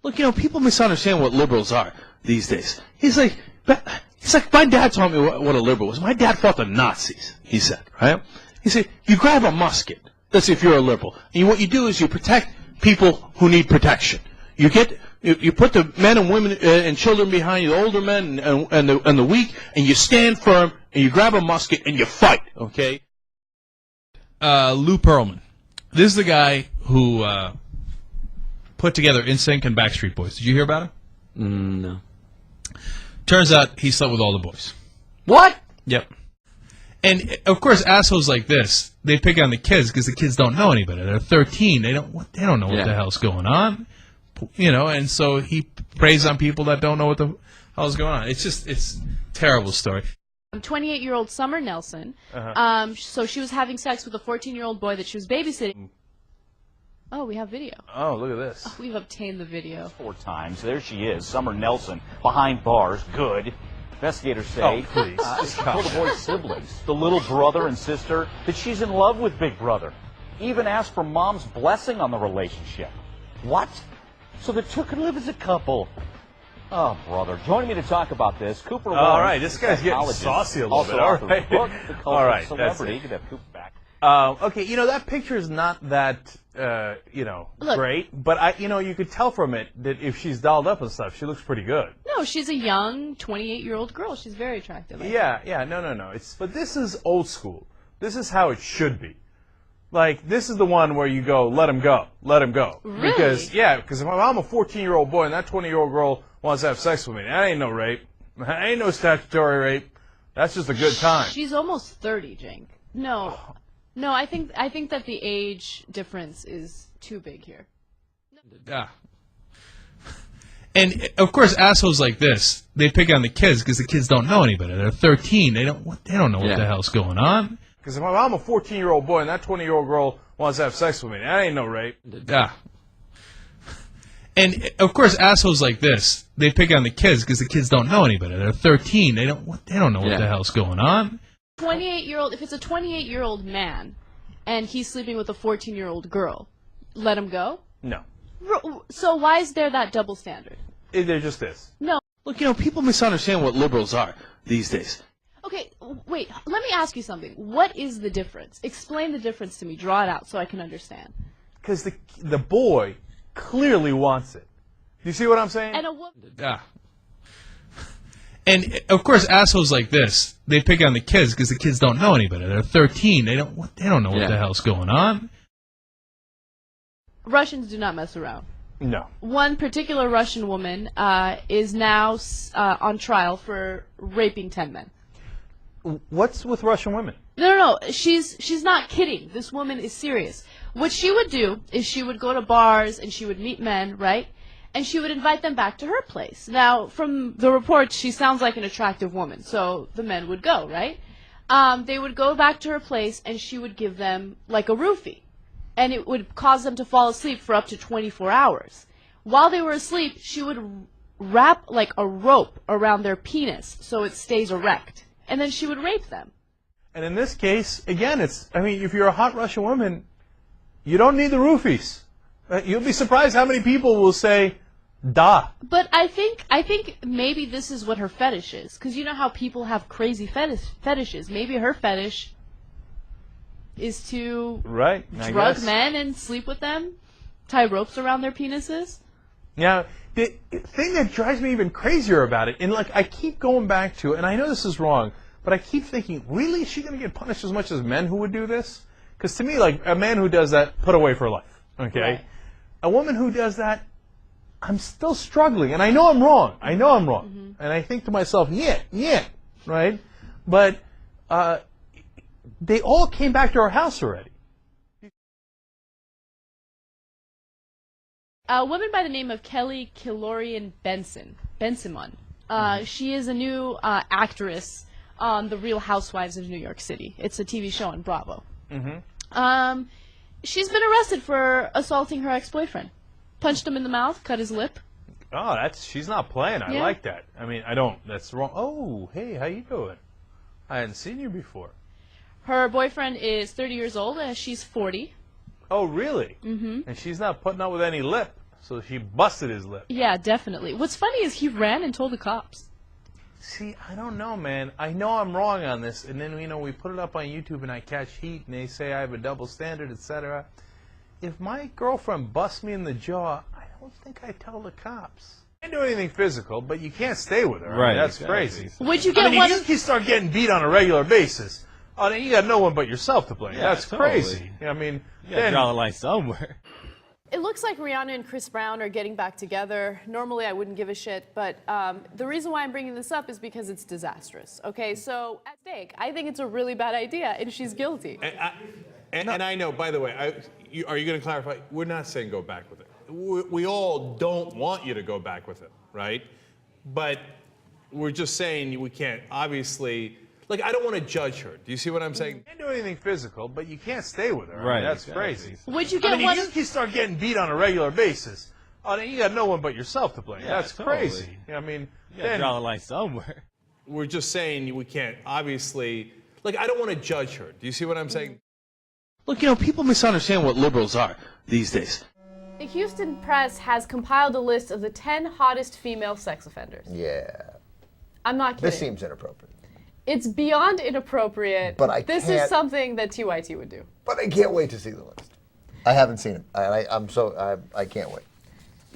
Look, people misunderstand what liberals are these days. He's like, my dad taught me what a liberal was. My dad fought the Nazis, he said, right? He said, you grab a musket. That's if you're a liberal. And what you do is you protect people who need protection. You put the men and women and children behind you, the older men and the weak, and you stand firm, and you grab a musket, and you fight, okay? Lou Pearlman. This is the guy who put together NSYNC and Backstreet Boys. Did you hear about him? No. Turns out he slept with all the boys. What? Yep. And, of course, assholes like this, they pick on the kids because the kids don't know any better. They're 13. They don't know what the hell's going on. And so he preys on people that don't know what the hell's going on. It's a terrible story. 28-year-old Summer Nelson. So she was having sex with a 14-year-old boy that she was babysitting. Oh, we have video. Oh, look at this. Oh, we've obtained the video. 4 times. There she is, Summer Nelson, behind bars. Good. Investigators say she told the boy's siblings, the little brother and sister, that she's in love with Big Brother. Even asked for mom's blessing on the relationship. What? So the two could live as a couple. Oh, brother. Joining me to talk about this, Cooper Lawrence. All right, this guy's getting saucy a little bit. All right. Book, the All right, Celebrity. Could have Cooper back. Okay, that picture is not that, Look, great, but you could tell from it that if she's dolled up and stuff, she looks pretty good. No, she's a young 28-year-old girl. She's very attractive. No. But this is old school. This is how it should be. Like, this is the one where you go, let him go. Really? Because if I'm a 14-year-old boy and that 20-year-old girl wants to have sex with me, that ain't no rape. That ain't no statutory rape. That's just a good time. She's almost 30, Jink. No, I think that the age difference is too big here. Yeah. And, of course, assholes like this, they pick on the kids because the kids don't know any better. They're 13. They don't know what the hell's going on. Because if I'm a 14-year-old boy and that 20-year-old girl wants to have sex with me, that ain't no rape. Yeah. And, of course, assholes like this, they pick on the kids because the kids don't know any better. They're 13. They don't know what the hell's going on. 28-year-old. If it's a 28-year-old man, and he's sleeping with a 14-year-old girl, let him go? No. So why is there that double standard? There just is. No. Look, people misunderstand what liberals are these days. Okay, wait. Let me ask you something. What is the difference? Explain the difference to me. Draw it out so I can understand. Because the boy clearly wants it. Do you see what I'm saying? And a woman. Yeah. And, of course, assholes like this, they pick on the kids because the kids don't know any better. They're 13. They don't know what the hell's going on. Russians do not mess around. No. One particular Russian woman is now on trial for raping 10 men. What's with Russian women? No. She's not kidding. This woman is serious. What she would do is she would go to bars and she would meet men, right? And she would invite them back to her place. Now, from the reports, she sounds like an attractive woman, so the men would go, right? They would go back to her place and she would give them like a roofie. And it would cause them to fall asleep for up to 24 hours. While they were asleep, she would wrap like a rope around their penis so it stays erect. And then she would rape them. And in this case, again, if you're a hot Russian woman, you don't need the roofies. You'll be surprised how many people will say, da. But I think maybe this is what her fetish is. Because you know how people have crazy fetishes. Maybe her fetish is to drug men and sleep with them, tie ropes around their penises. Now, the thing that drives me even crazier about it, and I keep going back to, and I know this is wrong, but I keep thinking, really, is she going to get punished as much as men who would do this? Because to me, a man who does that, put away for life, okay? Right. A woman who does that, I'm still struggling, and I know I'm wrong. Mm-hmm. And I think to myself, right? But they all came back to our house already. A woman by the name of Kelly Kilorian Bensimon. She is a new actress on The Real Housewives of New York City. It's a TV show on Bravo. Mm-hmm. She's been arrested for assaulting her ex-boyfriend. Punched him in the mouth, cut his lip. Oh, she's not playing. I like that. I mean, I don't. That's wrong. Oh, hey, how you doing? I hadn't seen you before. Her boyfriend is 30 years old, and she's 40. Oh, really? Mm-hmm. And she's not putting up with any lip. So she busted his lip. Yeah, definitely. What's funny is he ran and told the cops. See, I don't know, man. I know I'm wrong on this, and then, you know, we put it up on YouTube and I catch heat and they say I have a double standard, etc. If my girlfriend busts me in the jaw, I don't think I tell the cops. I can't do anything physical, but you can't stay with her. Right. I mean, that's exactly. crazy. Would you get I mean, one? if you start getting beat on a regular basis, oh, then you got no one but yourself to blame. Yeah, That's totally. crazy. I mean, You gotta then, draw the line somewhere. It looks like Rihanna and Chris Brown are getting back together. Normally, I wouldn't give a shit, but the reason why I'm bringing this up is because it's disastrous. Okay, so at stake, I think it's a really bad idea, and she's guilty. And I know, by the way, are you going to clarify? We're not saying go back with it. We all don't want you to go back with it, right? But we're just saying we can't, obviously, like, I don't want to judge her. Do you see what I'm saying? you can't do anything physical, but you can't stay with her. I mean, Right, that's exactly. crazy. Would you I get mean, one? if you start getting beat on a regular basis, oh, then you got no one but yourself to blame. Yeah, That's totally. crazy. I mean, You gotta then, draw the line somewhere. We're just saying we can't, obviously, like, I don't want to judge her. Do you see what I'm saying? look, you know, people misunderstand what liberals are these days. The Houston Press has compiled a list of the 10 hottest female sex offenders. Yeah, I'm not kidding. this seems inappropriate. It's beyond inappropriate. But this can't- is something that TYT would do. But I can't wait to see the list. I haven't seen it. I can't wait.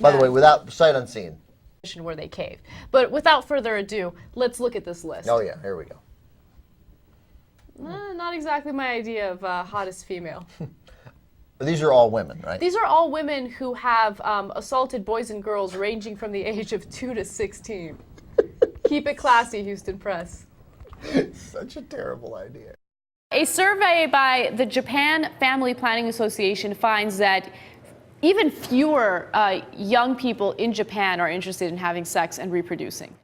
By the Yeah. way, without sight unseen. Where they cave. But without further ado, let's look at this list. Oh yeah, here we go. Not exactly my idea of hottest female. These are all women, right? These are all women who have assaulted boys and girls ranging from the age of 2 to 16. Keep it classy, Houston Press. Such a terrible idea. A survey by the Japan Family Planning Association finds that even fewer young people in Japan are interested in having sex and reproducing.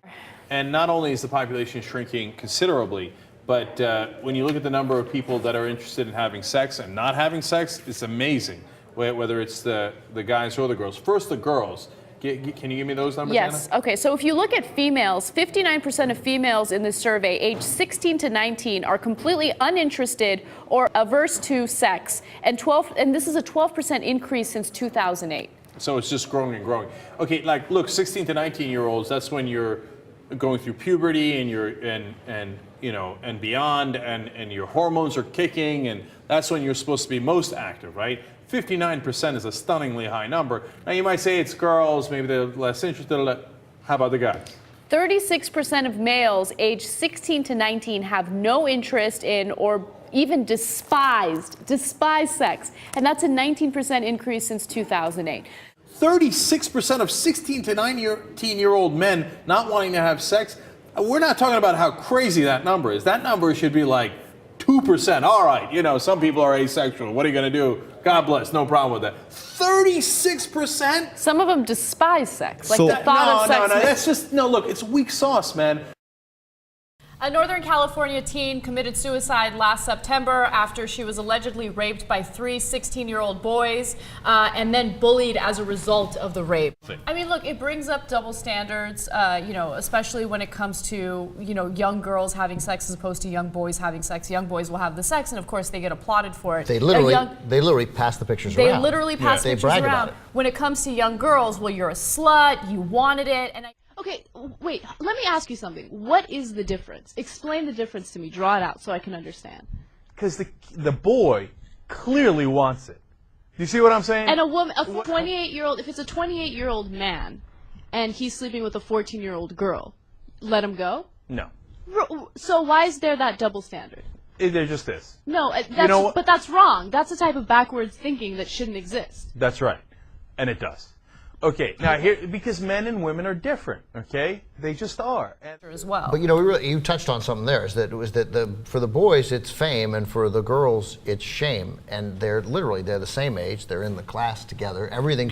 And not only is the population shrinking considerably, but when you look at the number of people that are interested in having sex and not having sex, it's amazing, whether it's the guys or the girls. First, the girls. Can you give me those numbers, Yes. Anna? Okay. So if you look at females, 59% of females in this survey, aged 16 to 19, are completely uninterested or averse to sex, and this is a 12% increase since 2008. So it's just growing and growing. Okay, like, look, 16 to 19-year-olds, that's when you're going through puberty and and beyond, and your hormones are kicking, and that's when you're supposed to be most active, right? 59% is a stunningly high number. Now you might say it's girls, maybe they're less interested. How about the guys? 36% of males aged 16 to 19 have no interest in or even despise sex, and that's a 19% increase since 2008. 36% of 16 to 19-year-old men not wanting to have sex. We're not talking about how crazy that number is. That number should be like 2%. All right, some people are asexual. What are you going to do? God bless, no problem with that. 36%? Some of them despise sex, like the thought of sex. No, that's just, look, it's weak sauce, man. A Northern California teen committed suicide last September after she was allegedly raped by 3 16-year-old boys and then bullied as a result of the rape. I mean, look, it brings up double standards, especially when it comes to, young girls having sex as opposed to young boys having sex. Young boys will have the sex, and of course they get applauded for it. They literally pass the pictures around. They literally pass They pictures brag about around. it. When it comes to young girls, well, you're a slut, you wanted it, and Okay, wait, let me ask you something. What is the difference? Explain the difference to me. Draw it out so I can understand. Because the boy clearly wants it. Do you see what I'm saying? And a woman, a 28-year-old, if it's a 28-year-old man and he's sleeping with a 14-year-old girl, let him go? No. So why is there that double standard? There just is. No, know but that's wrong. That's a type of backwards thinking that shouldn't exist. That's right. And it does. Okay, now here, because men and women are different, okay? They just are. as well. But you touched on something there. Is that for the boys it's fame, and for the girls it's shame, and they're the same age. They're in the class together. Everything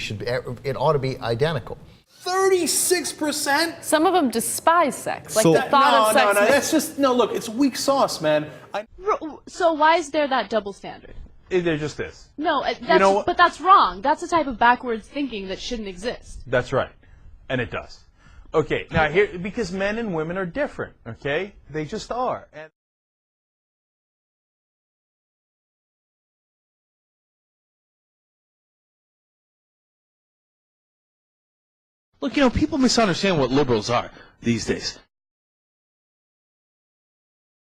it ought to be identical. 36%? Some of them despise sex, like the thought of sex. No, that's just, look, it's weak sauce, man. So why is there that double standard? There just is. No, but that's wrong. That's a type of backwards thinking that shouldn't exist. That's right. And it does. Okay, now here, because men and women are different, okay? They just are. And Look, people misunderstand what liberals are these days.